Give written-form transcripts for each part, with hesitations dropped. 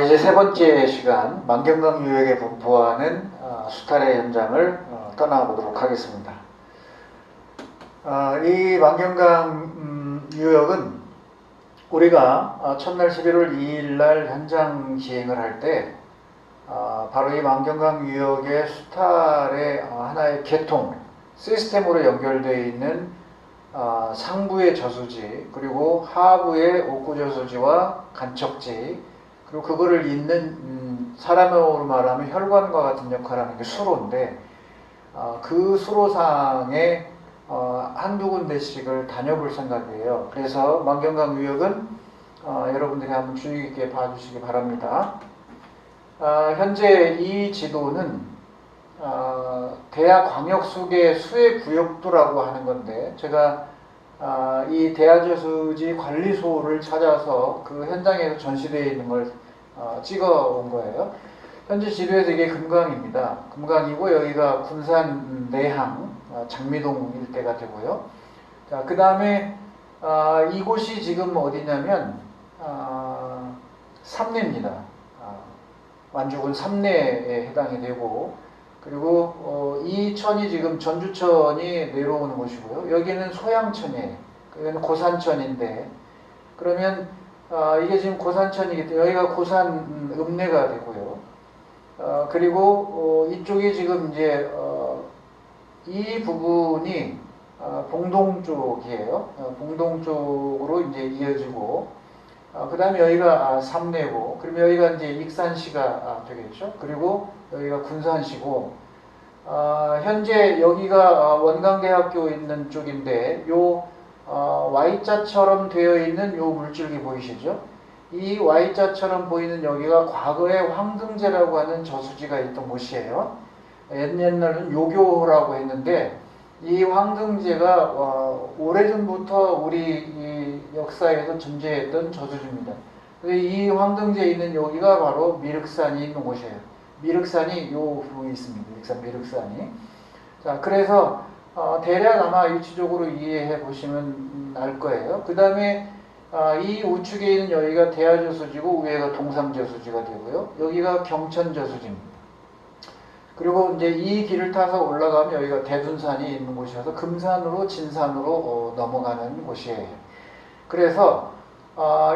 이제 세 번째 시간 만경강 유역에 분포하는 수탈의 현장을 떠나보도록 하겠습니다. 이 만경강 유역은 우리가 첫날 11월 2일 날 현장 시행을 할 때 바로 이 만경강 유역의 수탈의 하나의 계통 시스템으로 연결되어 있는 상부의 저수지, 그리고 하부의 옥구저수지와 간척지, 그리고 그거를 잇는 사람으로 말하면 혈관과 같은 역할을 하는 게 수로인데, 그 수로상에 한두 군데씩을 다녀볼 생각이에요. 그래서 만경강 유역은 여러분들이 한번 주의 깊게 봐주시기 바랍니다. 현재 이 지도는 대하광역수계 수해구역도라고 하는 건데, 제가 이 대하저수지 관리소를 찾아서 그 현장에서 전시되어 있는 걸 찍어 온 거예요. 현재 지도에서 이게 금강입니다. 금강이고 여기가 군산 내항 장미동 일대가 되고요. 자, 그 다음에 이곳이 지금 어디냐면 삼내입니다. 완주군 삼내에 해당이 되고, 그리고 이 천이 지금 전주천이 내려오는 곳이고요. 여기는 소양천이에요. 여기는 고산천인데, 그러면 이게 지금 고산천이기 때문에 여기가 고산 읍내가 되고요. 그리고 이쪽이 지금 이제 이 부분이 봉동 쪽이에요. 봉동 쪽으로 이제 이어지고, 그 다음에 여기가 삼내고, 그러면 여기가 이제 익산시가 되겠죠. 그리고 여기가 군산시고, 현재 여기가 원광대학교 있는 쪽인데, 요 Y자처럼 되어 있는 요 물줄기 보이시죠? 이 Y자처럼 보이는 여기가 과거에 황등제라고 하는 저수지가 있던 곳이에요. 옛날에는 요교라고 했는데, 이 황등제가 오래전부터 우리 이 역사에서 존재했던 저수지입니다. 이 황등제에 있는 여기가 바로 미륵산이 있는 곳이에요. 미륵산이 요 부분에 있습니다. 미륵산이. 자, 그래서 대략 아마 위치적으로 이해해 보시면 알 거예요. 그 다음에 이 우측에 있는 여기가 대하저수지고 위에가 동삼저수지가 되고요. 여기가 경천저수지입니다. 그리고 이제 이 길을 타서 올라가면 여기가 대둔산이 있는 곳이어서 금산으로 진산으로 넘어가는 곳이에요. 그래서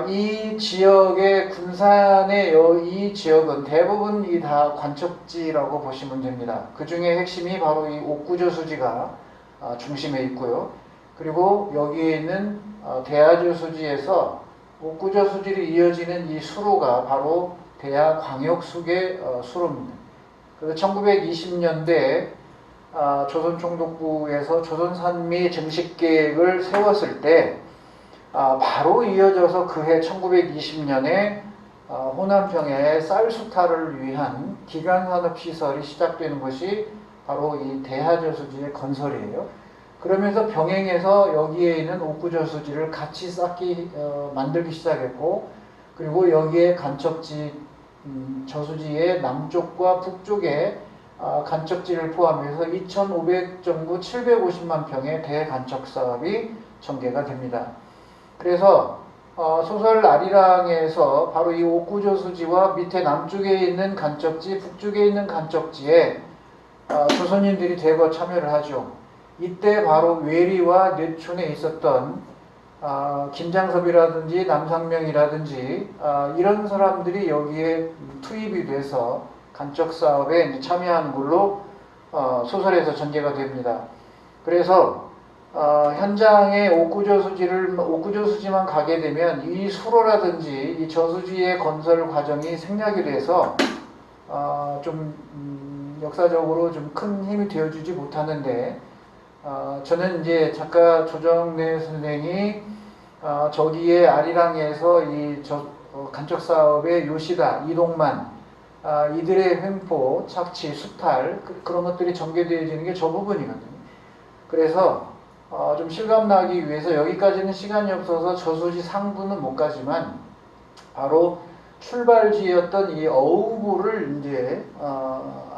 이 지역의 군산의 이 지역은 대부분 이 다 관척지라고 보시면 됩니다. 그 중에 핵심이 바로 이 옥구저수지가 중심에 있고요. 그리고 여기에 있는 대하저수지에서 옥구저수지로 이어지는 이 수로가 바로 대하광역수계 수로입니다. 그래서 1920년대 조선총독부에서 조선산미 증식계획을 세웠을 때 바로 이어져서 그해 1920년에 호남평에 쌀수탈을 위한 기간산업시설이 시작되는 것이 바로 이 대하저수지의 건설이에요. 그러면서 병행해서 여기에 있는 옥구저수지를 같이 만들기 시작했고, 그리고 여기에 간척지 저수지의 남쪽과 북쪽에 간척지를 포함해서 2,500정부 750만 평의 대간척 사업이 전개가 됩니다. 그래서 소설 아리랑에서 바로 이 옥구저수지와 밑에 남쪽에 있는 간척지, 북쪽에 있는 간척지에 조선인들이 대거 참여를 하죠. 이때 바로 외리와 뇌촌에 있었던 김장섭이라든지 남상명이라든지 이런 사람들이 여기에 투입이 돼서 간척 사업에 참여하는 걸로 소설에서 전개가 됩니다. 그래서 현장에 옥구저수지만 가게 되면 이 수로라든지 이 저수지의 건설 과정이 생략이 돼서 좀 역사적으로 좀 큰 힘이 되어주지 못하는데, 저는 이제 작가 조정래 선생이 저기에 아리랑에서 이 간척 사업의 요시다, 이동만, 이들의 횡포, 착취, 수탈, 그런 것들이 전개되어지는 게 저 부분이거든요. 그래서 좀 실감나기 위해서 여기까지는 시간이 없어서 저수지 상부는 못 가지만 바로 출발지였던 이 어우부를 이제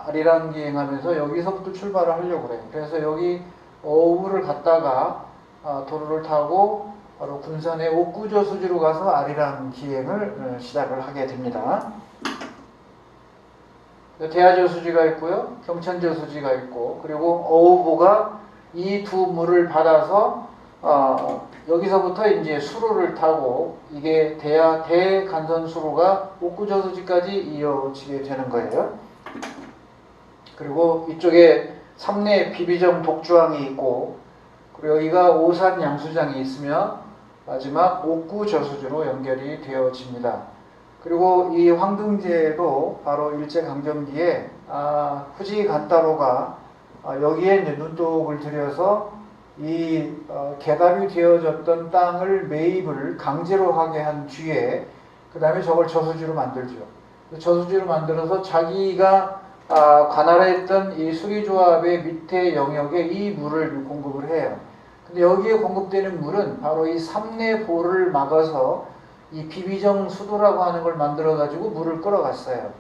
아리랑 기행하면서 여기서부터 출발을 하려고 그래요. 그래서 여기 어우부를 갔다가 도로를 타고 바로 군산의 옥구저수지로 가서 아리랑 기행을 시작을 하게 됩니다. 대하저수지가 있고요, 경천저수지가 있고, 그리고 어우보가 이 두 물을 받아서 여기서부터 이제 수로를 타고 이게 대간선 수로가 옥구저수지까지 이어지게 되는 거예요. 그리고 이쪽에 삼내 비비정 독주항이 있고, 그리고 여기가 오산 양수장이 있으며 마지막 옥구저수지로 연결이 되어집니다. 그리고 이 황등제도 바로 일제강점기에 후지 간다로가 여기에 이제 눈독을 들여서 이 개답이 되어졌던 땅을 매입을 강제로 하게 한 뒤에 그 다음에 저걸 저수지로 만들죠. 저수지로 만들어서 자기가 관할했던 이 수리조합의 밑에 영역에 이 물을 공급을 해요. 근데 여기에 공급되는 물은 바로 이 삼내보를 막아서 이 비비정 수도라고 하는 걸 만들어 가지고 물을 끌어갔어요.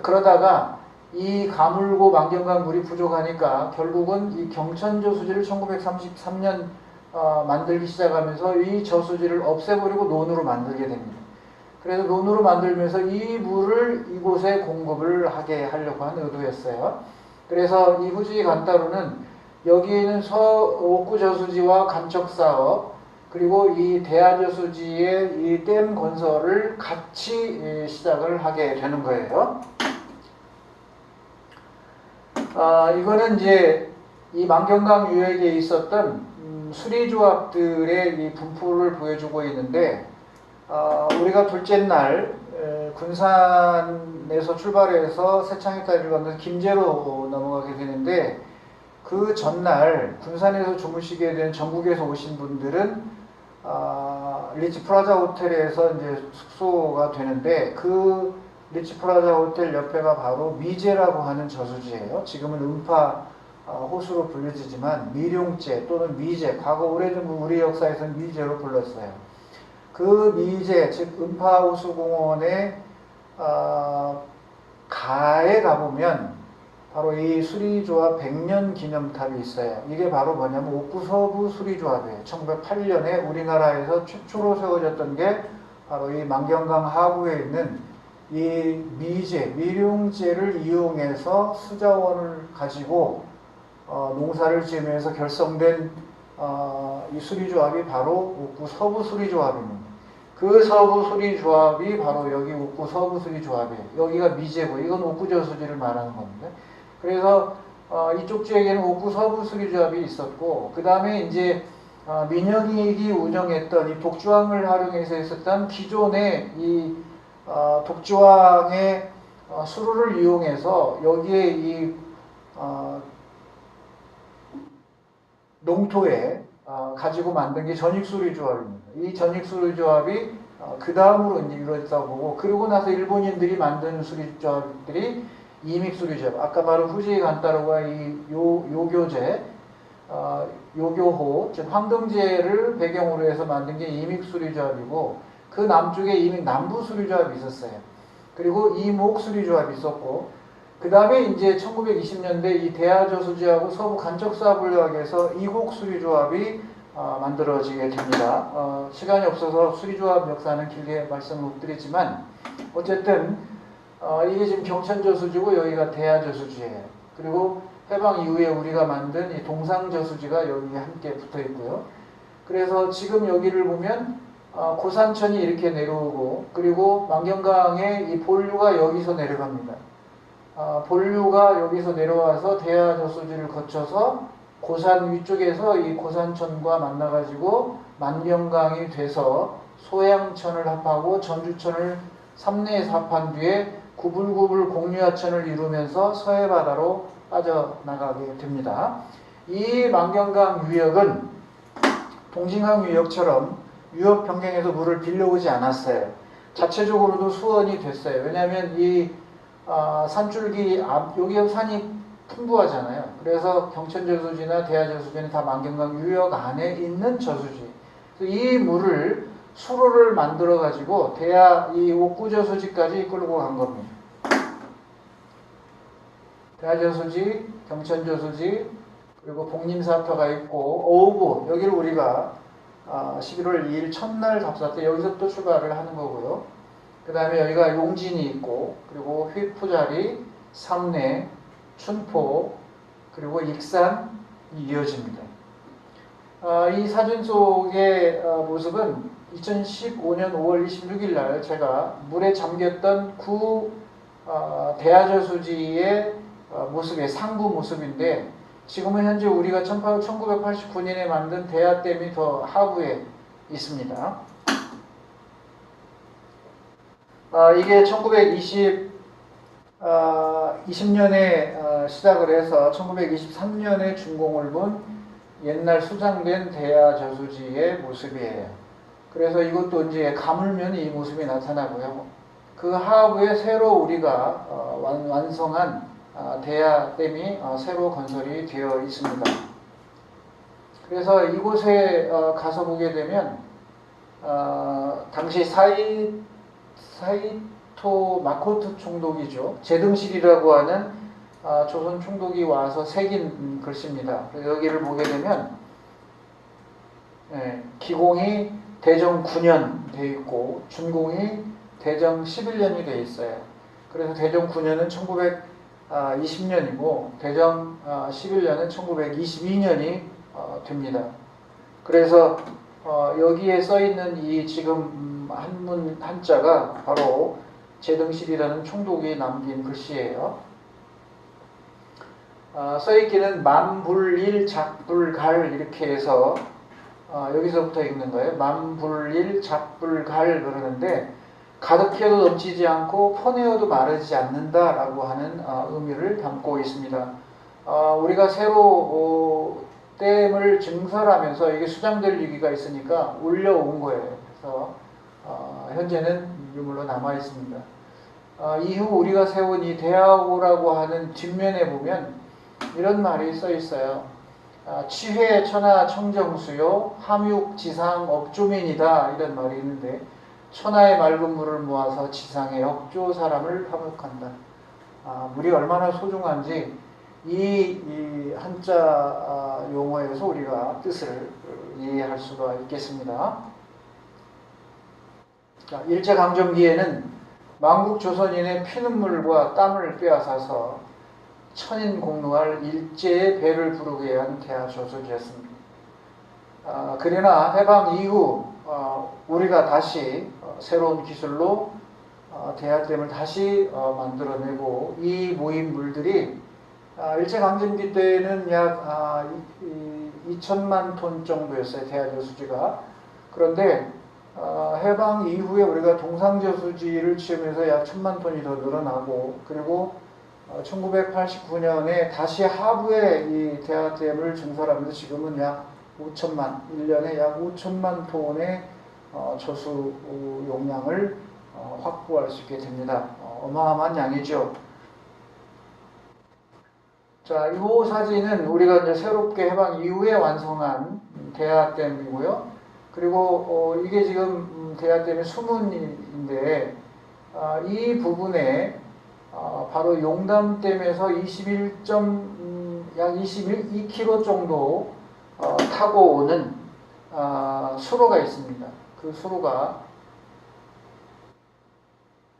그러다가 이 가물고 만경강 물이 부족하니까 결국은 이 경천저수지를 1933년 만들기 시작하면서 이 저수지를 없애버리고 논으로 만들게 됩니다. 그래서 논으로 만들면서 이 물을 이곳에 공급을 하게 하려고 한 의도였어요. 그래서 이 후지 간다로는 여기에는 옥구저수지와 간척사업, 그리고 이 대하저수지의 이 댐 건설을 같이 시작을 하게 되는 거예요. 이거는 이제 이 만경강 유역에 있었던 수리조합들의 이 분포를 보여주고 있는데, 우리가 둘째 날 군산에서 출발해서 세창에 다리를 건너서 김제로 넘어가게 되는데, 그 전날 군산에서 주무시게 된 전국에서 오신 분들은 리치 프라자 호텔에서 이제 숙소가 되는데, 그 리치 프라자 호텔 옆에가 바로 미제라고 하는 저수지예요. 지금은 음파 호수로 불려지지만 미룡제 또는 미제, 과거 오래전 우리 역사에서는 미제로 불렀어요. 그 미제, 즉 음파 호수공원의 가에 가보면 바로 이 수리조합 100년 기념탑이 있어요. 이게 바로 뭐냐면 옥구서부 수리조합이에요. 1908년에 우리나라에서 최초로 세워졌던 게 바로 이 만경강 하구에 있는 이 미제, 미룡제를 이용해서 수자원을 가지고 농사를 지으면서 결성된 이 수리조합이 바로 옥구서부 수리조합입니다. 그 서부 수리조합이 바로 여기 옥구서부 수리조합이에요. 여기가 미제고 이건 옥구저수지를 말하는 겁니다. 그래서 이쪽 지역에는 옥구서부 수리조합이 있었고, 그 다음에 이제 민영익이 운영했던 이 독주항을 활용해서 있었던 기존의 이 독주항의 수로를 이용해서 여기에 이 농토에 가지고 만든 게 전익수리조합입니다. 이 전익수리조합이 그 다음으로 이제 이루어졌다고 보고, 그러고 나서 일본인들이 만든 수리조합들이 이믹수리조합, 아까 말한 후지 간다로가 이 요교제, 요교호, 즉 황등제를 배경으로 해서 만든 게 이믹수리조합이고, 그 남쪽에 이믹 남부수리조합이 있었어요. 그리고 이목수리조합이 있었고, 그 다음에 이제 1920년대 이 대하저수지하고 서부 간척사분류학에서 이곡수리조합이 만들어지게 됩니다. 시간이 없어서 수리조합 역사는 길게 말씀을 못 드리지만, 어쨌든 이게 지금 경천저수지고 여기가 대하저수지예요. 그리고 해방 이후에 우리가 만든 이 동상저수지가 여기에 함께 붙어 있고요. 그래서 지금 여기를 보면 고산천이 이렇게 내려오고, 그리고 만경강의 이 본류가 여기서 내려갑니다. 본류가 여기서 내려와서 대하저수지를 거쳐서 고산 위쪽에서 이 고산천과 만나가지고 만경강이 돼서 소양천을 합하고 전주천을 삼내에서 합한 뒤에 구불구불 공류하천을 이루면서 서해바다로 빠져나가게 됩니다. 이 만경강 유역은 동진강 유역처럼 유역 변경에서 물을 빌려오지 않았어요. 자체적으로도 수원이 됐어요. 왜냐하면 이 산줄기 여기 산이 풍부하잖아요. 그래서 경천저수지나 대하저수지는 다 만경강 유역 안에 있는 저수지. 이 물을 수로를 만들어 가지고 이 옥구저수지까지 끌고 간 겁니다. 대하저수지, 경천저수지, 그리고 복림사터가 있고 어우보, 여기를 우리가 11월 2일 첫날 답사 때 여기서 또 출발을 하는 거고요. 그 다음에 여기가 용진이 있고, 그리고 휘푸자리, 삼내, 춘포, 그리고 익산이 이어집니다. 이 사진 속의 모습은 2015년 5월 26일 날 제가 물에 잠겼던 구 대하저수지의 모습의 상부 모습인데, 지금은 현재 우리가 1989년에 만든 대하댐이 더 하부에 있습니다. 이게 20년에 시작을 해서 1923년에 준공을 본 옛날 수장된 대하저수지의 모습이에요. 그래서 이것도 이제 가물면 이 모습이 나타나고요. 그 하부에 새로 우리가 완성한 대하댐이 새로 건설이 되어 있습니다. 그래서 이곳에 가서 보게 되면 당시 사이토 마코토 총독이죠. 제등실이라고 하는 조선 총독이 와서 새긴 글씨입니다. 여기를 보게 되면 기공이 대정 9년 되어 있고 준공이 대정 11년이 되어 있어요. 그래서 대정 9년은 1920년이고 대정 11년은 1922년이 됩니다. 그래서 여기에 써 있는 이 지금 한문 한자가 바로 제등실이라는 총독이 남긴 글씨예요. 써있기는 만불일 작불갈 이렇게 해서 여기서부터 읽는 거예요. 만불일 작불갈 그러는데, 가득해도 넘치지 않고 퍼내어도 마르지 않는다라고 하는 의미를 담고 있습니다. 우리가 새로 댐을 증설하면서 이게 수장될 위기가 있으니까 올려온 거예요. 그래서 현재는 유물로 남아 있습니다. 이후 우리가 세운 이 대하오라고 하는 뒷면에 보면 이런 말이 써 있어요. 취회 천하 청정수요 함육 지상 업조민이다, 이런 말이 있는데, 천하의 맑은 물을 모아서 지상의 억조 사람을 화목한다. 물이 얼마나 소중한지 이 한자 용어에서 우리가 뜻을 이해할 수가 있겠습니다. 일제강점기에는 만국 조선인의 피눈물과 땀을 빼앗아서 천인공노할 일제의 배를 부르게 한 대하저수지였습니다. 그러나 해방 이후 우리가 다시 새로운 기술로 대하댐을 다시 만들어내고, 이 모인 물들이 일제강점기 때는 약 2천만 톤 정도였어요, 대하저수지가. 그런데 해방 이후에 우리가 동상저수지를 치우면서 약 1,000만 톤이 더 늘어나고, 그리고 1989년에 다시 하부에 이 대하댐을 증설하면서 지금은 약 5천만, 1년에 약 5천만 톤의 저수 용량을 확보할 수 있게 됩니다. 어마어마한 양이죠. 자, 이 사진은 우리가 이제 새롭게 해방 이후에 완성한 대하댐이고요. 그리고 이게 지금 대하댐의 수문인데, 이 부분에 바로 용담댐에서 약 22km 정도 타고 오는 수로가 있습니다. 그 수로가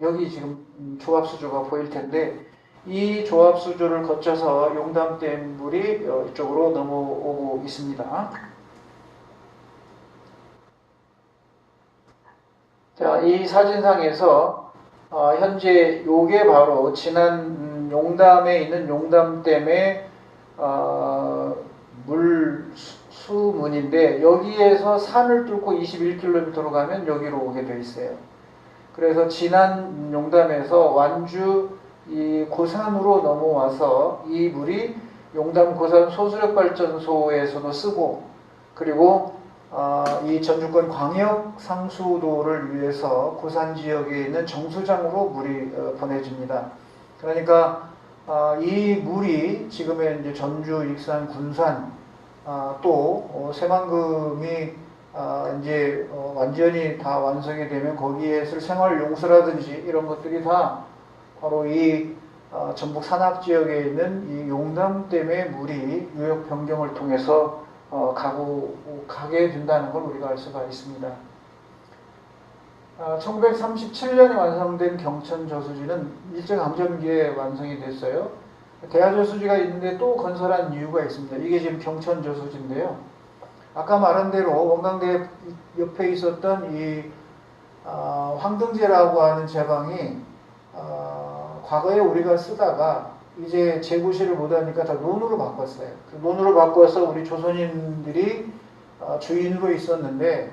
여기 지금 조합수조가 보일 텐데, 이 조합수조를 거쳐서 용담댐 물이 이쪽으로 넘어오고 있습니다. 자, 이 사진상에서 현재 요게 바로 지난 용담에 있는 용담댐의 물 수문인데, 여기에서 산을 뚫고 21km로 가면 여기로 오게 돼 있어요. 그래서 지난 용담에서 완주 이 고산으로 넘어와서 이 물이 용담 고산 소수력발전소에서도 쓰고, 그리고 이 전주권 광역 상수도를 위해서 고산 지역에 있는 정수장으로 물이 보내집니다. 그러니까 이 물이 지금의 이제 전주, 익산, 군산, 또 새만금이 이제 완전히 다 완성이 되면 거기에 쓸 생활용수라든지 이런 것들이 다 바로 이 전북 산악 지역에 있는 이 용담댐의 물이 유역 변경을 통해서 가게 된다는 걸 우리가 알 수가 있습니다. 1937년에 완성된 경천저수지는 일제강점기에 완성이 됐어요. 대하저수지가 있는데 또 건설한 이유가 있습니다. 이게 지금 경천저수지인데요. 아까 말한 대로 원광대 옆에 있었던 이 황등제라고 하는 제방이 과거에 우리가 쓰다가 이제 재구시를 못하니까 다 논으로 바꿨어요. 그 논으로 바꿔서 우리 조선인들이 주인으로 있었는데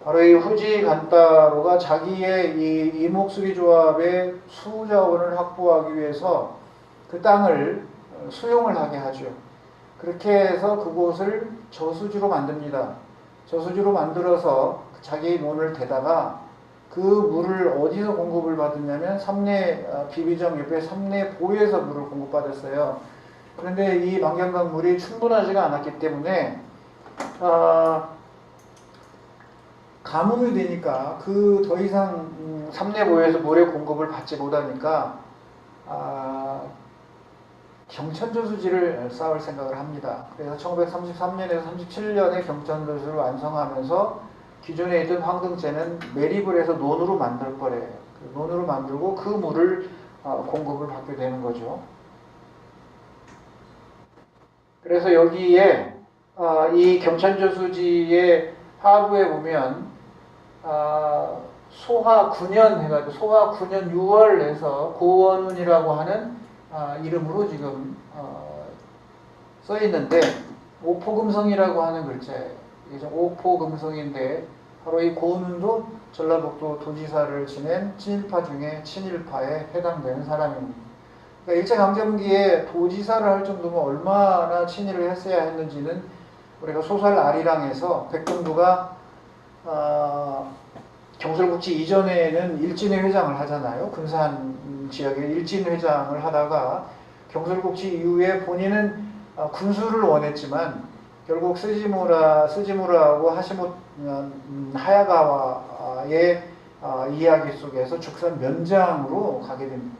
바로 이 후지 간따로가 자기의 이 이목수리조합의 수자원을 확보하기 위해서 그 땅을 수용을 하게 하죠. 그렇게 해서 그곳을 저수지로 만듭니다. 저수지로 만들어서 자기 논을 대다가 그 물을 어디서 공급을 받았냐면 비비정 옆에 삼내보에서 물을 공급받았어요. 그런데 이 만경강 물이 충분하지가 않았기 때문에 가뭄이 되니까 그 더 이상 삼내보에서 물의 공급을 받지 못하니까 경천저수지를 쌓을 생각을 합니다. 그래서 1933년에서 37년에 경천저수지를 완성하면서 기존에 있던 황등제는 매립을 해서 논으로 만들 거래요. 논으로 만들고 그 물을 공급을 받게 되는 거죠. 그래서 여기에 이 경천저수지의 하부에 보면 소화 9년 해가지고 소화 9년 6월 해서 고원운이라고 하는 이름으로 지금 써 있는데 오포금성이라고 하는 글자예요. 이게 오포금성인데 바로 이 고운운도 전라북도 도지사를 지낸 친일파 중에 친일파에 해당되는 사람입니다. 그러니까 일제강점기에 도지사를 할 정도면 얼마나 친일을 했어야 했는지는 우리가 소설 아리랑에서 백정두가 경설국지 이전에는 일진회 회장을 하잖아요. 군산 지역에 일진회장을 하다가 경설국지 이후에 본인은 군수를 원했지만 결국 스지무라하고 하야가와의 이야기 속에서 죽산 면장으로 가게 됩니다.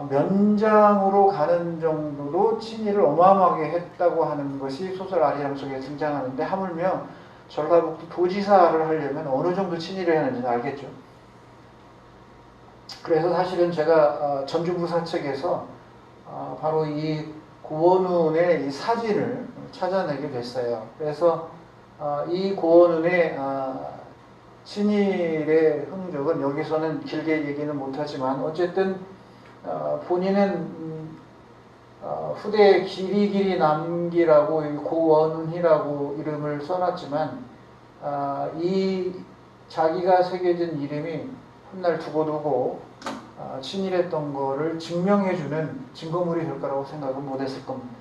면장으로 가는 정도로 친일을 어마어마하게 했다고 하는 것이 소설 아리랑 속에 등장하는데 하물며 전라북도 도지사를 하려면 어느 정도 친일을 했는지 알겠죠. 그래서 사실은 제가 전주부사 측에서 바로 이 고원운의 이 사진을 찾아내게 됐어요. 그래서 이 고원운의 친일의 흔적은 여기서는 길게 얘기는 못하지만 어쨌든 본인은 후대에 길이길이 남기라고 고원운이라고 이름을 써놨지만 이 자기가 새겨진 이름이 훗날 두고두고 친일했던 거를 증명해주는 증거물이 될 거라고 생각은 못했을 겁니다.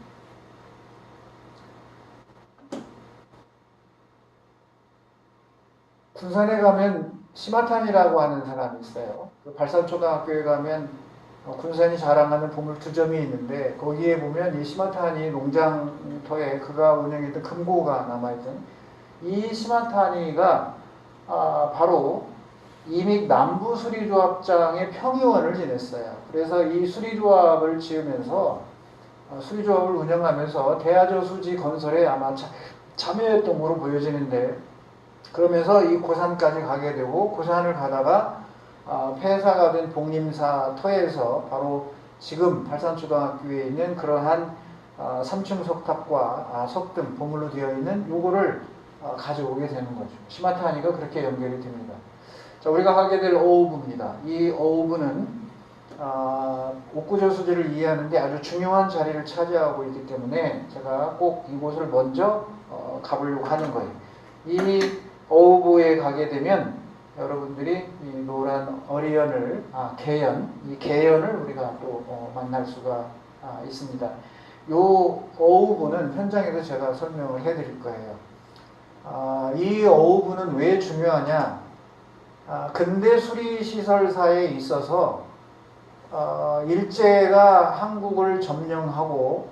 군산에 가면 시마탄이라고 하는 사람이 있어요. 그 발산초등학교에 가면 군산이 자랑하는 보물 2점이 있는데 거기에 보면 이 시마탄이 농장터에 그가 운영했던 금고가 남아있던 이 시마탄이가 바로 이믹 남부수리조합장의 평의원을 지냈어요. 그래서 이 수리조합을 지으면서 수리조합을 운영하면서 대하저수지 건설에 아마 참여했던 것으로 보여지는데 그러면서 이 고산까지 가게 되고 고산을 가다가 폐사가 된 복림사 터에서 바로 지금 발산초등학교에 있는 그러한 3층 석탑과 석등 보물로 되어 있는 요거를 가져오게 되는 거죠. 시마타니가 그렇게 연결이 됩니다. 자, 우리가 하게 될 어우부입니다. 이 어우부는 옥구저수지를 이해하는데 아주 중요한 자리를 차지하고 있기 때문에 제가 꼭 이곳을 먼저 가보려고 하는 거예요. 이 어우부에 가게 되면 여러분들이 이 노란 어리연을 개연, 이 개연을 우리가 또 만날 수가 있습니다. 요 어우부는 현장에서 제가 설명을 해드릴 거예요. 이 어우부는 왜 중요하냐? 근대 수리시설사에 있어서 일제가 한국을 점령하고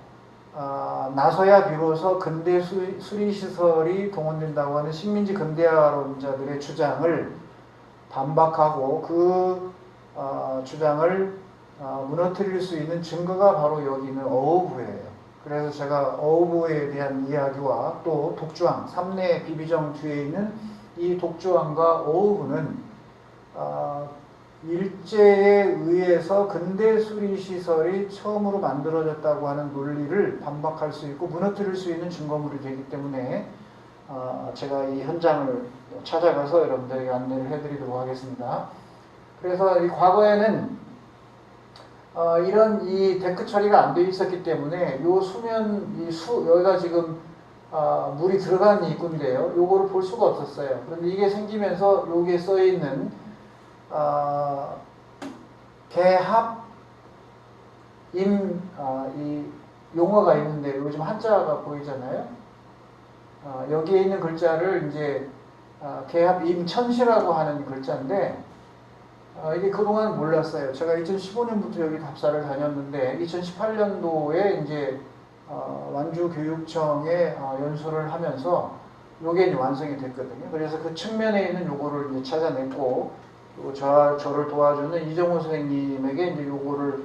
나서야 비로소 근대 수리시설이 동원된다고 하는 식민지 근대화론자들의 주장을 반박하고 그 주장을 무너뜨릴 수 있는 증거가 바로 여기 있는 어우부예요. 그래서 제가 어부에 대한 이야기와 또 독주왕, 삼내 비비정 뒤에 있는 이 독주왕과 어부는 일제에 의해서 근대 수리시설이 처음으로 만들어졌다고 하는 논리를 반박할 수 있고 무너뜨릴 수 있는 증거물이 되기 때문에 제가 이 현장을 찾아가서 여러분들에게 안내를 해드리도록 하겠습니다. 그래서 이 과거에는 이런 이 데크 처리가 안 되어 있었기 때문에 요 수면, 여기가 지금 물이 들어간 입구인데요. 요거를 볼 수가 없었어요. 그런데 이게 생기면서 여기에 써 있는 개합 이 용어가 있는데 요즘 한자가 보이잖아요. 여기에 있는 글자를 이제 개합 임천시라고 하는 글자인데 이게 그동안 몰랐어요. 제가 2015년부터 여기 답사를 다녔는데 2018년도에 이제 완주교육청에 연수를 하면서 요게 이제 완성이 됐거든요. 그래서 그 측면에 있는 요거를 이제 찾아냈고 저를 도와주는 이정호 선생님에게 이제 요거를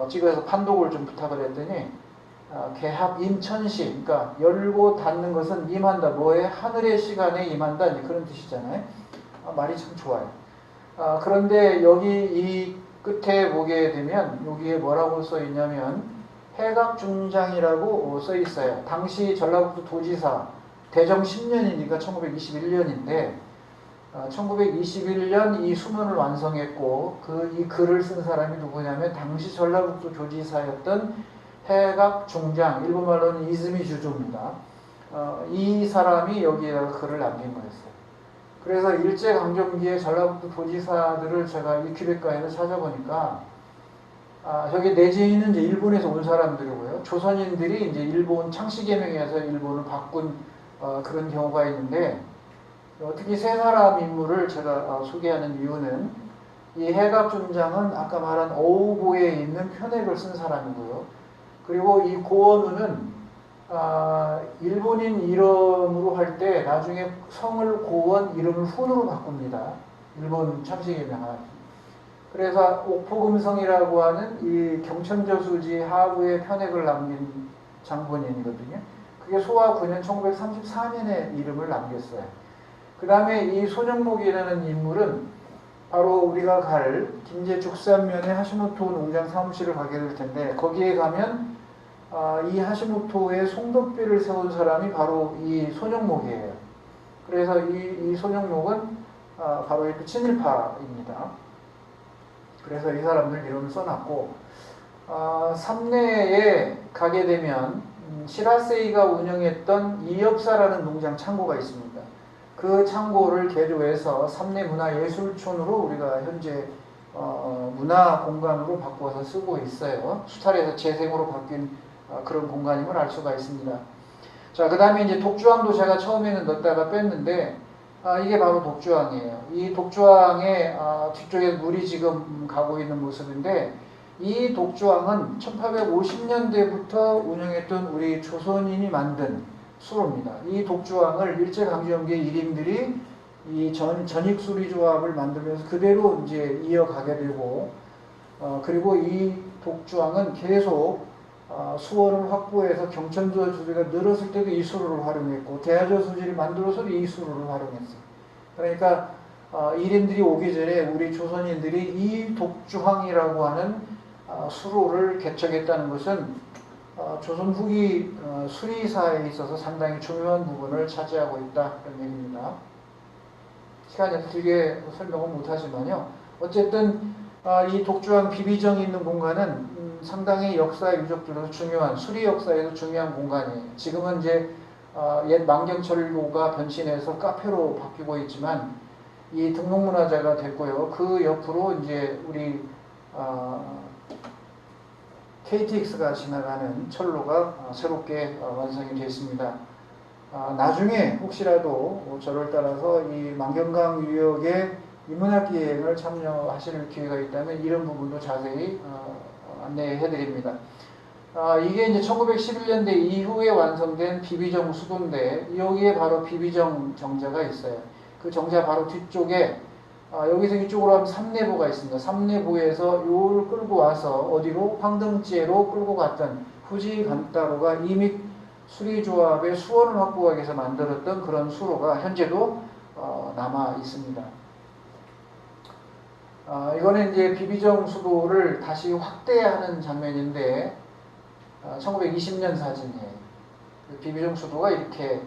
찍어서 판독을 좀 부탁을 했더니 개합 임천시, 그러니까 열고 닫는 것은 임한다. 뭐에 하늘의 시간에 임한다. 이제 그런 뜻이잖아요. 말이 참 좋아요. 그런데 여기 이 끝에 보게 되면 여기에 뭐라고 써 있냐면 해각중장이라고 써 있어요. 당시 전라북도 도지사 대정 10년이니까 1921년인데 1921년 이 수문을 완성했고 이 글을 쓴 사람이 누구냐면 당시 전라북도 도지사였던 해각중장, 일본말로는 이즈미 주조입니다. 이 사람이 여기에다가 글을 남긴 거였어요. 그래서 일제강점기에 전라북도 도지사들을 제가 위키백과에서 찾아보니까 저기 내지인은 이제 일본에서 온 사람들이고요. 조선인들이 이제 일본 창씨개명에서 일본을 바꾼 그런 경우가 있는데 특히 세 사람 인물을 제가 소개하는 이유는 이 해갑중장은 아까 말한 어우보에 있는 편액을 쓴 사람이고요. 그리고 이 고원우는 일본인 이름으로 할 때 나중에 성을 고원, 이름을 훈으로 바꿉니다. 일본 창씨개명한. 그래서 옥포금성이라고 하는 이 경천저수지 하부에 편액을 남긴 장본인이거든요. 그게 소화 9년 1934년에 이름을 남겼어요. 그 다음에 이 손영목이라는 인물은 바로 우리가 갈 김제 죽산면의 하시모토 농장 사무실을 가게 될 텐데 거기에 가면 이 하시모토의 송덕비를 세운 사람이 바로 이 손영목이에요. 그래서 이 손영목은 바로 이 친일파입니다. 그래서 이 사람들 이름을 써놨고 삼내에 가게 되면 시라세이가 운영했던 이엽사라는 농장 창고가 있습니다. 그 창고를 개조해서 삼내문화예술촌으로 우리가 현재 문화 공간으로 바꿔서 쓰고 있어요. 수탈에서 재생으로 바뀐 그런 공간임을 알 수가 있습니다. 자, 그 다음에 이제 독주왕도 제가 처음에는 넣었다가 뺐는데 이게 바로 독주왕이에요. 이 독주왕의 뒤쪽에 물이 지금 가고 있는 모습인데 이 독주왕은 1850년대부터 운영했던 우리 조선인이 만든 수로입니다. 이 독주왕을 일제강점기의 일인들이 이 전익수리조합을 만들면서 그대로 이제 이어가게 되고 그리고 이 독주왕은 계속 수원을 확보해서 경천저 수지가 늘었을 때도 이 수로를 활용했고 대하저 수지를 만들어서도 이 수로를 활용했어요. 그러니까 일인들이 오기 전에 우리 조선인들이 이 독주왕이라고 하는 수로를 개척했다는 것은 조선 후기 수리사에 있어서 상당히 중요한 부분을 차지하고 있다 그런 얘기입니다. 시간이 없어서 길게 설명은 못하지만요. 어쨌든 이 독주왕 비비정이 있는 공간은 상당히 역사 유적들로서 중요한 수리 역사에서 중요한 공간이에요. 지금은 이제 옛 만경철로가 변신해서 카페로 바뀌고 있지만 이 등록문화재가 됐고요. 그 옆으로 이제 우리 KTX가 지나가는 철로가 새롭게 완성이 되었습니다. 나중에 혹시라도 저를 따라서 이 만경강 유역의 인문학기행을 참여하실 기회가 있다면 이런 부분도 자세히 안내해 드립니다. 이게 이제 1911년대 이후에 완성된 비비정 수도인데 여기에 바로 비비정 정자가 있어요. 그 정자 바로 뒤쪽에 여기서 이쪽으로 하면 삼내부가 있습니다. 삼내부에서 요를 끌고 와서 어디로? 황등지로 끌고 갔던 후지 간따로가 이믹 수리조합의 수원을 확보하기 위해서 만들었던 그런 수로가 현재도 남아 있습니다. 이거는 이제 비비정 수도를 다시 확대하는 장면인데 1920년 사진이에요. 비비정 수도가 이렇게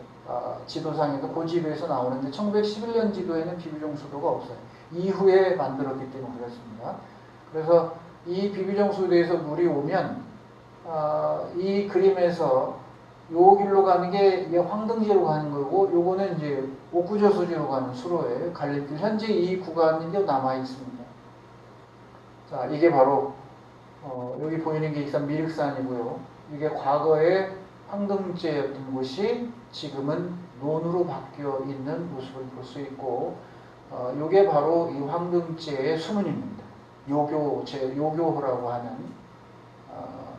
지도상에도 고지도에서 나오는데 1911년 지도에는 비비정 수도가 없어요. 이후에 만들었기 때문에 그렇습니다. 그래서 이 비비정 수도에서 물이 오면 이 그림에서 요 길로 가는 게 황등지로 가는 거고, 요거는 이제 옥구저수지로 가는 수로예요. 갈림길. 현재 이 구간이 남아 있습니다. 자, 이게 바로 여기 보이는 게 익산 미륵산이고요. 이게 과거에 황등제였던 곳이 지금은 논으로 바뀌어 있는 모습을 볼 수 있고, 이게 바로 이 황등제의 수문입니다. 요교호라고 하는,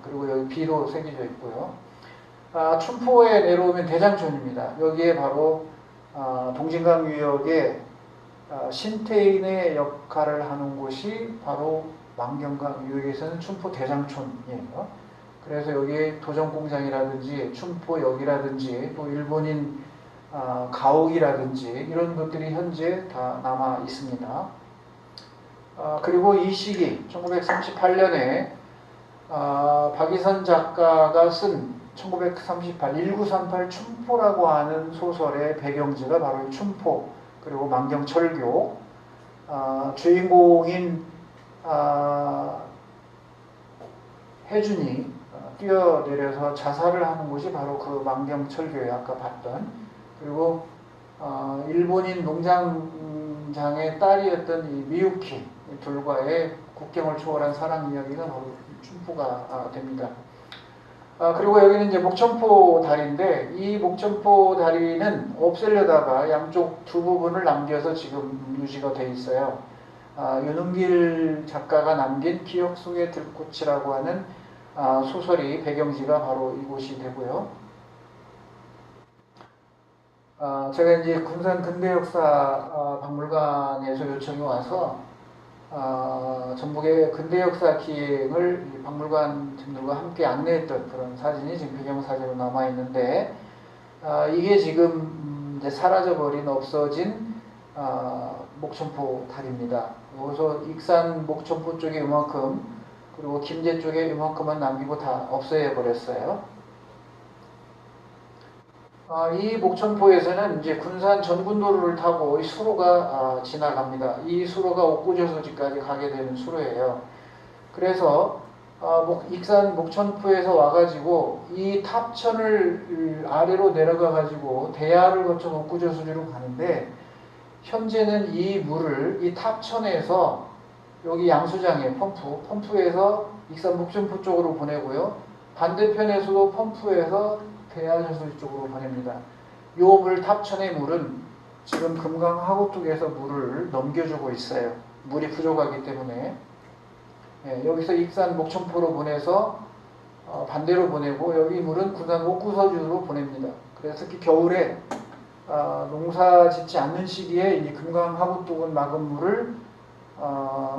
그리고 여기 비로 새겨져 있고요. 춘포에 내려오면 대장촌입니다. 여기에 바로 동진강 유역에 신태인의 역할을 하는 곳이 바로 만경강 유역에서는 춘포 대장촌이에요. 그래서 여기에 도전공장이라든지 춘포역이라든지 또 일본인 가옥이라든지 이런 것들이 현재 다 남아 있습니다. 그리고 이 시기 1938년에 박이선 작가가 쓴 1938 춘포라고 하는 소설의 배경지가 바로 춘포 그리고 만경철교, 주인공인 혜준이 뛰어내려서 자살을 하는 곳이 바로 그 만경철교에 아까 봤던, 그리고 일본인 농장장의 딸이었던 이 미유키 둘과의 국경을 초월한 사랑 이야기가 바로 춘포가 됩니다. 그리고 여기는 이제 목천포 다리인데, 이 목천포 다리는 없애려다가 양쪽 두 부분을 남겨서 지금 유지가 돼 있어요. 윤은길 작가가 남긴 기억 속의 들꽃이라고 하는 소설이 배경지가 바로 이곳이 되고요. 제가 이제 군산 근대역사 박물관에서 요청이 와서 전북의 근대역사 기행을 박물관 팀들과 함께 안내했던 그런 사진이 지금 배경사진으로 남아 있는데, 이게 지금 이제 사라져버린 없어진 목천포 다리입니다. 여기서 익산 목천포 쪽에 이만큼, 그리고 김제 쪽에 이만큼만 남기고 다 없애버렸어요. 이 목천포에서는 이제 군산 전군도로를 타고 이 수로가 지나갑니다. 이 수로가 옥구저수지까지 가게 되는 수로예요. 그래서 익산 목천포에서 와가지고 이 탑천을 아래로 내려가가지고 대야를 거쳐 옥구저수지로 가는데, 현재는 이 물을 이 탑천에서 여기 양수장에 펌프에서 익산 목천포 쪽으로 보내고요. 반대편에서도 펌프에서 대야저수지 쪽으로 보냅니다. 요 물 탑천의 물은 지금 금강 하구 쪽에서 물을 넘겨주고 있어요. 물이 부족하기 때문에. 여기서 익산 목천포로 보내서 반대로 보내고, 여기 물은 군산 옥구서주로 보냅니다. 그래서 특히 겨울에 농사 짓지 않는 시기에 이 금강 하구 쪽은 막은 물을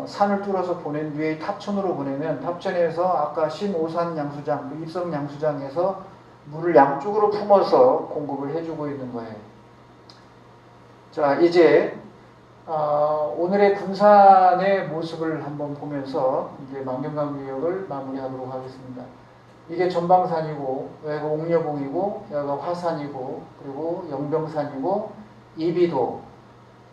산을 뚫어서 보낸 뒤에 탑천으로 보내면, 탑천에서 아까 신오산 양수장, 그 입성 양수장에서 물을 양쪽으로 품어서 공급을 해주고 있는 거예요. 자, 이제 오늘의 군산의 모습을 한번 보면서 이제 만경강 유역을 마무리하도록 하겠습니다. 이게 전방산이고, 여기가 옥녀봉이고, 여기가 화산이고, 그리고 영병산이고, 이비도,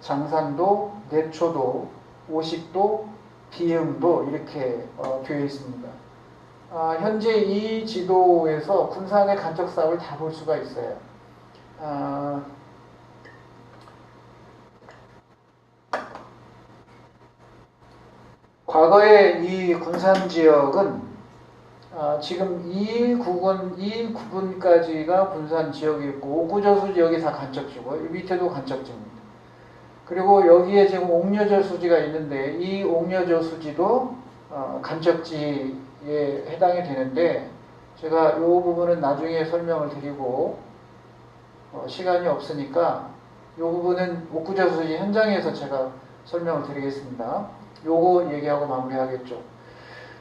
장산도, 내초도, 오식도, 비흥도 이렇게 되어 있습니다. 현재 이 지도에서 군산의 간척사업을 다 볼 수가 있어요. 과거에 이 군산 지역은 지금 이 구분까지가 군산 지역이고, 옥구저수 지역이 다 간척지고, 이 밑에도 간척지입니다. 그리고 여기에 지금 옥녀저수지가 있는데, 이 옥녀저수지도 간척지에 해당이 되는데, 제가 이 부분은 나중에 설명을 드리고, 시간이 없으니까 이 부분은 옥구저수지 현장에서 제가 설명을 드리겠습니다. 요거 얘기하고 마무리하겠죠.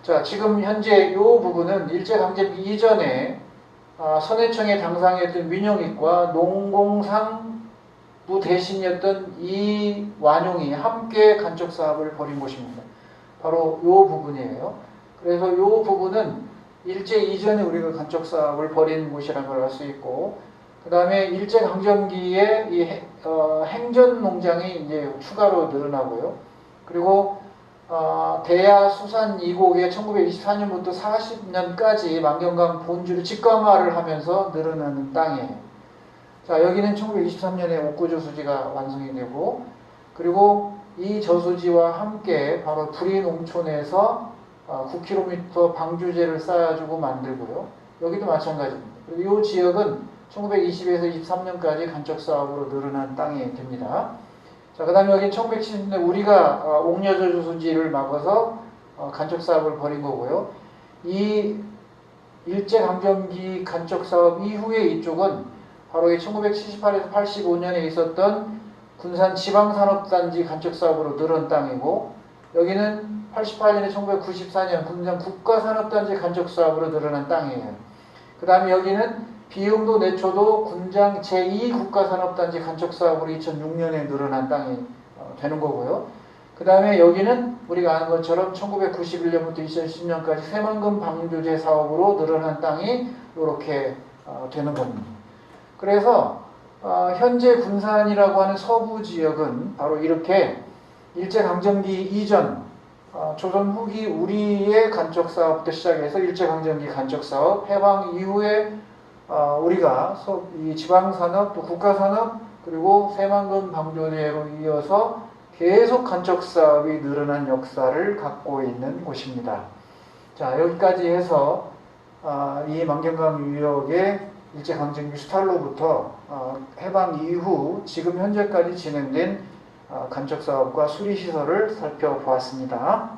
자, 지금 현재 이 부분은 일제강점기 이전에 선해청의 당상이었던 민영익과 농공상부 대신이었던 이완용이 함께 간척 사업을 벌인 곳입니다. 바로 이 부분이에요. 그래서 이 부분은 일제 이전에 우리가 간척 사업을 벌인 곳이라는 걸 알 수 있고, 그 다음에 일제강점기에 이 행전 농장이 이제 추가로 늘어나고요. 그리고 대야 수산 이곡에 1924년부터 40년까지 만경강 본주를 직감화를 하면서 늘어나는 땅이에요. 자, 여기는 1923년에 옥구저수지가 완성이 되고, 그리고 이 저수지와 함께 바로 부리농촌에서 9km 방주제를 쌓아주고 만들고요. 여기도 마찬가지입니다. 그리고 이 지역은 1920에서 23년까지 간척 사업으로 늘어난 땅이 됩니다. 자, 그 다음에 여기 1970년대 우리가 옥여저수지를 막아서 간척 사업을 벌인 거고요. 이 일제강점기 간척 사업 이후에 이쪽은 바로 1978에서 85년에 있었던 군산 지방산업단지 간척 사업으로 늘은 땅이고, 여기는 88년에 1994년 군산 국가산업단지 간척 사업으로 늘어난 땅이에요. 그 다음에 여기는 비용도 내초도 군장 제2국가산업단지 간척 사업으로 2006년에 늘어난 땅이 되는 거고요. 그 다음에 여기는 우리가 아는 것처럼 1991년부터 2010년까지 새만금 방조제 사업으로 늘어난 땅이 이렇게 되는 겁니다. 그래서 현재 군산이라고 하는 서부 지역은 바로 이렇게 일제강점기 이전, 조선 후기 우리의 간척 사업부터 시작해서 일제강점기 간척 사업, 해방 이후에 우리가 이 지방산업, 또 국가산업, 그리고 새만금 방조제로 이어서 계속 간척 사업이 늘어난 역사를 갖고 있는 곳입니다. 자, 여기까지 해서 이 만경강 유역의 일제강점기 수탈로부터 해방 이후 지금 현재까지 진행된 간척 사업과 수리시설을 살펴보았습니다.